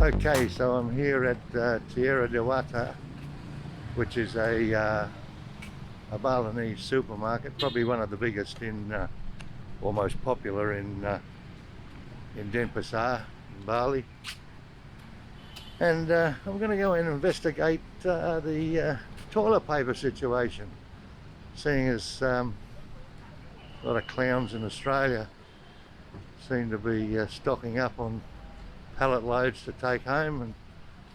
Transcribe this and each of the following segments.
Okay, so I'm here at Tierra de Wata, which is a Balinese supermarket, probably one of the biggest in, or most popular in Denpasar, in Bali. And I'm going to go and investigate the toilet paper situation, seeing as a lot of clowns in Australia seem to be stocking up on pallet loads to take home, and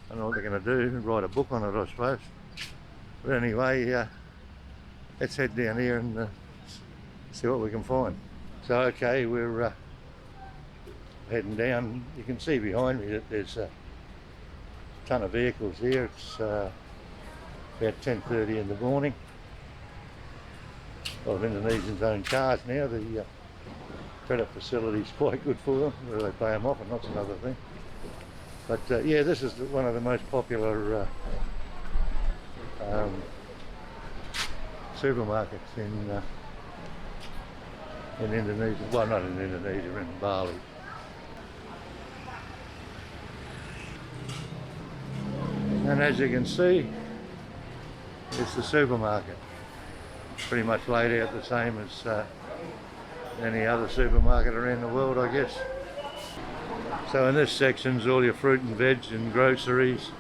I don't know what they're going to do, write a book on it I suppose. But anyway, let's head down here and see what we can find. So okay, we're heading down. You can see behind me that there's a ton of vehicles here. It's about 10:30 in the morning. A lot of Indonesians own cars now. The credit facility is quite good for them, whether they pay them off or not's another thing. But yeah, this is one of the most popular supermarkets in Indonesia. Well, not in Indonesia, in Bali. And as you can see, it's the supermarket. Pretty much laid out the same as any other supermarket around the world, I guess. So in this section's all your fruit and veg and groceries.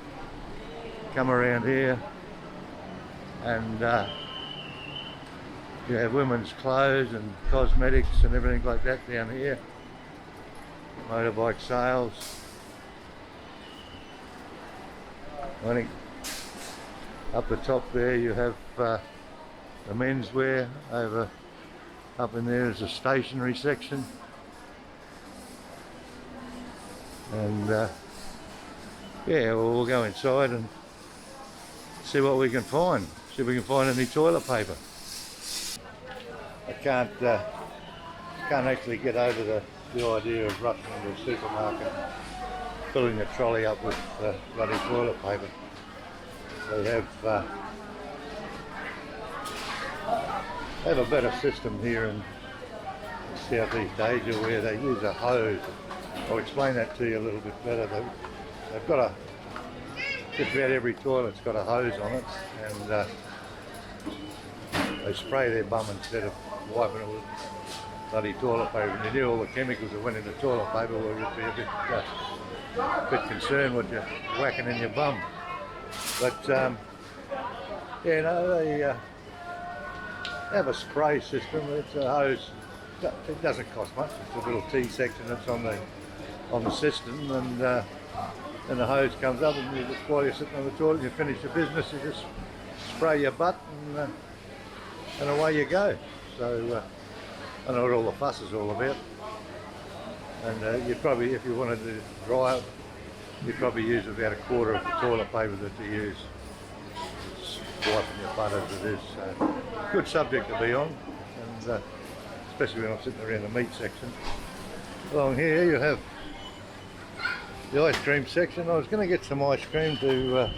Come around here and you have women's clothes and cosmetics and everything like that down here. Motorbike sales. I think up the top there you have the menswear. Up in there is a stationery section. And yeah, well, we'll go inside and see what we can find. See if we can find any toilet paper. I can't actually get over the idea of rushing into a supermarket, filling the trolley up with bloody toilet paper. They have a better system here in Southeast Asia where they use a hose. I'll explain that to you a little bit better. They've got just about every toilet's got a hose on it, and they spray their bum instead of wiping it with bloody toilet paper. And you knew all the chemicals that went into toilet paper, well, you'd be a bit concerned what you're whacking in your bum. But yeah, no, they have a spray system. It's a hose. It doesn't cost much. It's a little T section that's on the system, and the hose comes up, and you just, while you're sitting on the toilet, you finish your business, you just spray your butt, and away you go. So I know what all the fuss is all about. And you'd probably, if you wanted to dry it, you'd probably use about a quarter of the toilet paper that you use. It's wiping your butt as it is. So good subject to be on, and especially when I'm sitting around the meat section. Along here you have the ice cream section. I was going to get some ice cream to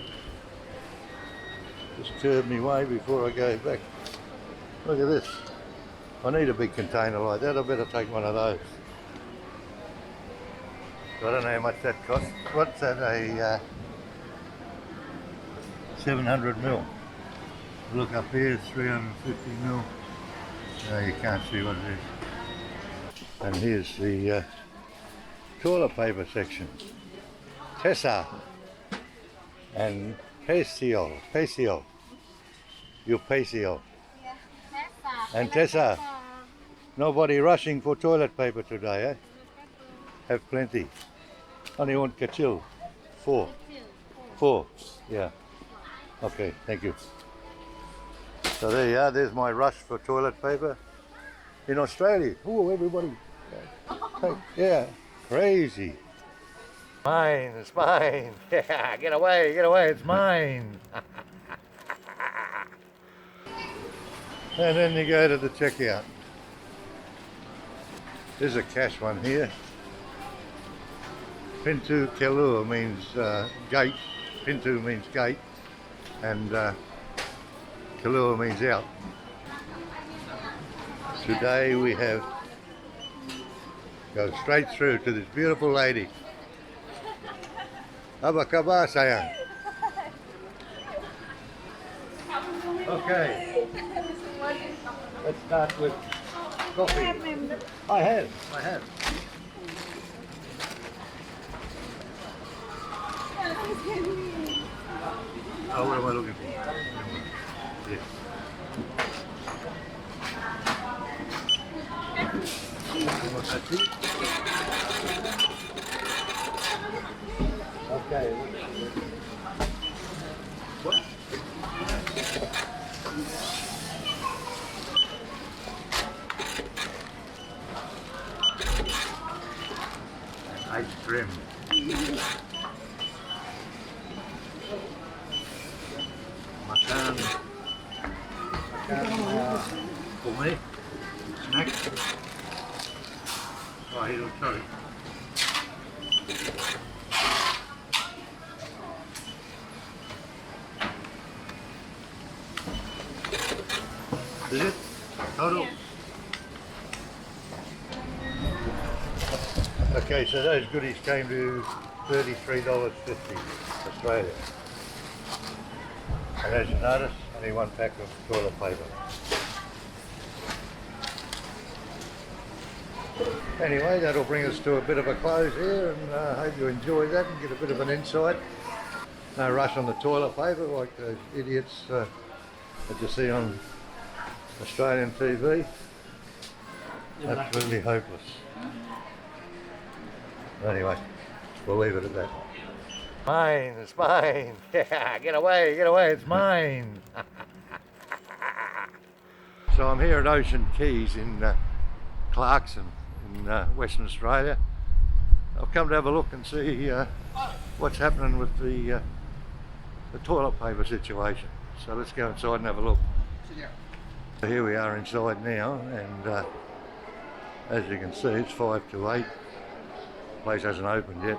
just curb me way before I go back. Look at this. I need a big container like that. I better take one of those. I don't know how much that costs. What's that, a 700 mil? Look up here, it's 350 mil. No, you can't see what it is. And here's the toilet paper section. Tessa and Pesio. You Pesio. Yeah, Tessa. And Tessa, nobody rushing for toilet paper today, eh? Have plenty. Only one kecil. Four. Yeah. Okay, thank you. So there you are, there's my rush for toilet paper in Australia. Oh, everybody. Yeah, crazy. Mine, it's mine. Yeah, get away, it's mine. And then you go to the checkout. There's a cash one here. Pintu Kelur means gate. Pintu means gate. And Kelur means out. Today we have go straight through to this beautiful lady. Apa kabar sayang? Okay. Let's start with coffee. I have. Oh, what am I looking for? Yes. You want that tea? Okay. What? Ice cream. Makan for me. Snack. Oh, here, sorry. Is it? Total? Okay, so those goodies came to $33.50 Australia. And as you notice, only one pack of toilet paper. Anyway, that'll bring us to a bit of a close here, and I hope you enjoy that and get a bit of an insight. No rush on the toilet paper like those idiots that you see on Australian TV. Absolutely hopeless. Anyway, we'll leave it at that. Mine, it's mine. Yeah, get away, it's mine. So I'm here at Ocean Keys in Clarkson in Western Australia. I've come to have a look and see what's happening with the toilet paper situation. So let's go inside and have a look. So here we are inside now, and as you can see, it's 5 to 8. The place hasn't opened yet,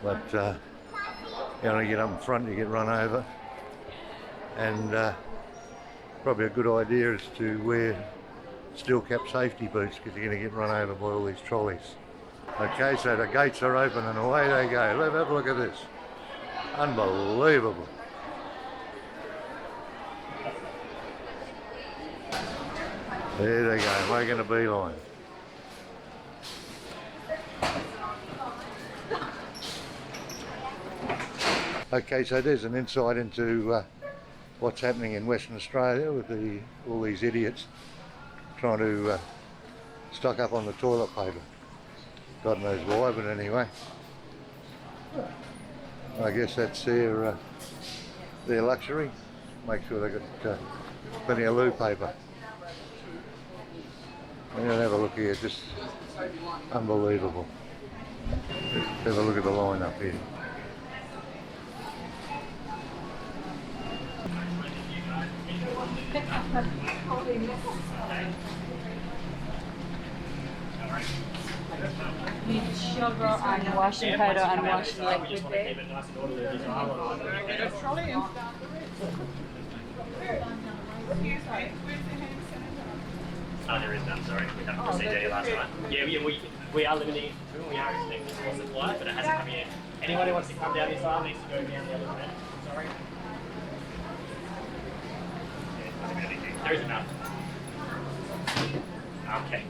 but you only get up in front, you get run over, and probably a good idea is to wear steel-cap safety boots because you're going to get run over by all these trolleys. Okay, so the gates are open and away they go. Let's have a look at this. Unbelievable. There they go, making a beeline. Okay, so there's an insight into what's happening in Western Australia with all these idiots trying to stock up on the toilet paper. God knows why, but anyway. I guess that's their luxury. Make sure they've got plenty of loo paper. And have a look here, just unbelievable. Let's have a look at the line up here. Need sugar and washing powder and washing liquid there. Oh, there is none, sorry. We haven't received any last night. Yeah, we are limiting it. We are expecting more supply, but it hasn't come yet. Anyone who wants to come down this aisle needs to go down the other end. Sorry. Yeah, there is enough. Okay.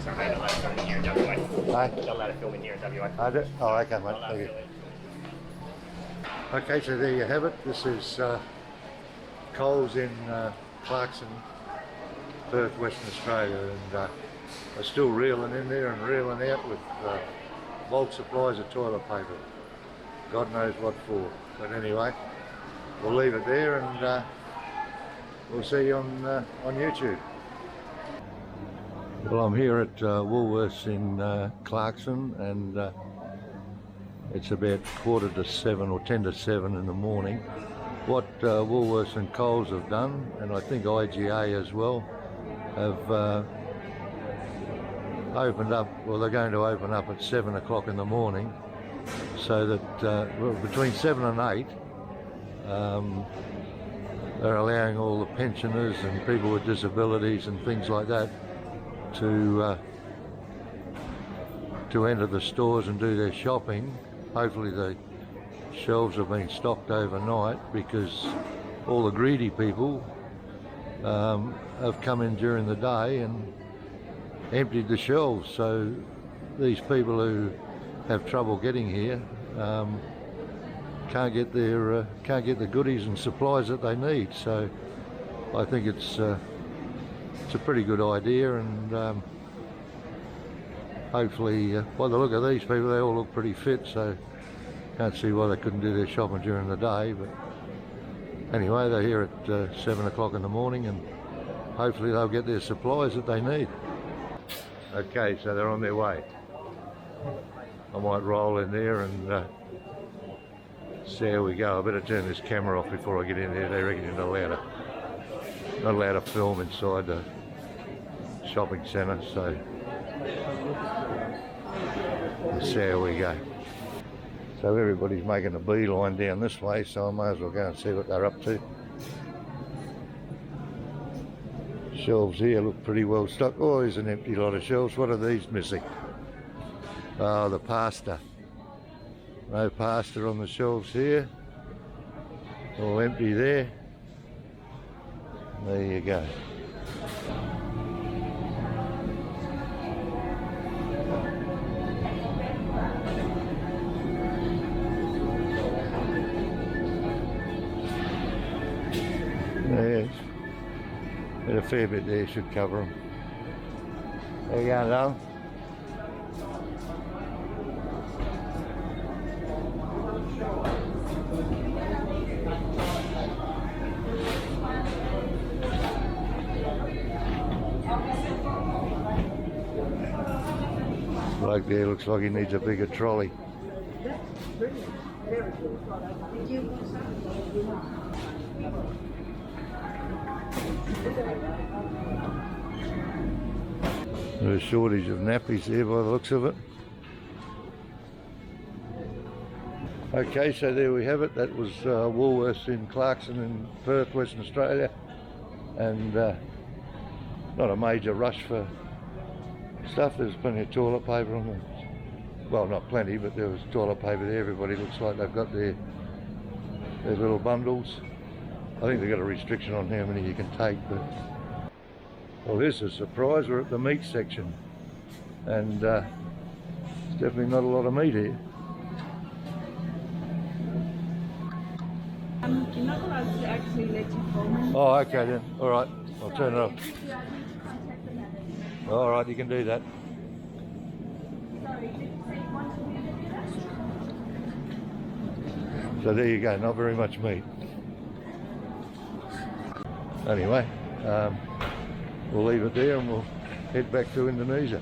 Sorry, mate, I'm allowed to film in here in WA. Hi. Not allowed to film in here in WA. I do? Oh, okay, mate. Thank you. Okay, so there you have it. This is Coles in Clarkson, Perth, Western Australia, and they're still reeling in there and reeling out with bulk supplies of toilet paper. God knows what for. But anyway, we'll leave it there, and we'll see you on YouTube. Well, I'm here at Woolworths in Clarkson, and it's about 7:15 or 10 to 7 in the morning. What Woolworths and Coles have done, and I think IGA as well, have opened up, well, they're going to open up at 7 o'clock in the morning, so that well, between 7 and 8 they're allowing all the pensioners and people with disabilities and things like that to to enter the stores and do their shopping. Hopefully the shelves have been stocked overnight, because all the greedy people have come in during the day and emptied the shelves. So these people who have trouble getting here can't get the goodies and supplies that they need. So I think it's a pretty good idea, and hopefully, by the look of these people, they all look pretty fit, so can't see why they couldn't do their shopping during the day. But anyway, they're here at 7 o'clock in the morning, and hopefully they'll get their supplies that they need. Okay, so they're on their way. I might roll in there and see how we go. I better turn this camera off before I get in there. They reckon you're not allowed to film inside the shopping centre, so we'll see how we go. So everybody's making a beeline down this way, so I may as well go and see what they're up to. Shelves here look pretty well stocked. Oh, there's an empty lot of shelves. What are these missing? Oh, the pasta. No pasta on the shelves here. All empty there. There you go. There's a fair bit there, should cover them. There you go, now. Bloke there looks like he needs a bigger trolley. There's a shortage of nappies there by the looks of it. Okay, so there we have it. That was Woolworths in Clarkson in Perth, Western Australia, and not a major rush for stuff. There's plenty of toilet paper on them. Well, not plenty, but there was toilet paper there. Everybody looks like they've got their little bundles. I think they've got a restriction on how many you can take, but well, this is a surprise. We're at the meat section, and there's definitely not a lot of meat here. You're not allowed to actually let you film. Oh, okay then. All right, I'll turn it off. All right, you can do that. So there you go. Not very much meat. Anyway, we'll leave it there and we'll head back to Indonesia.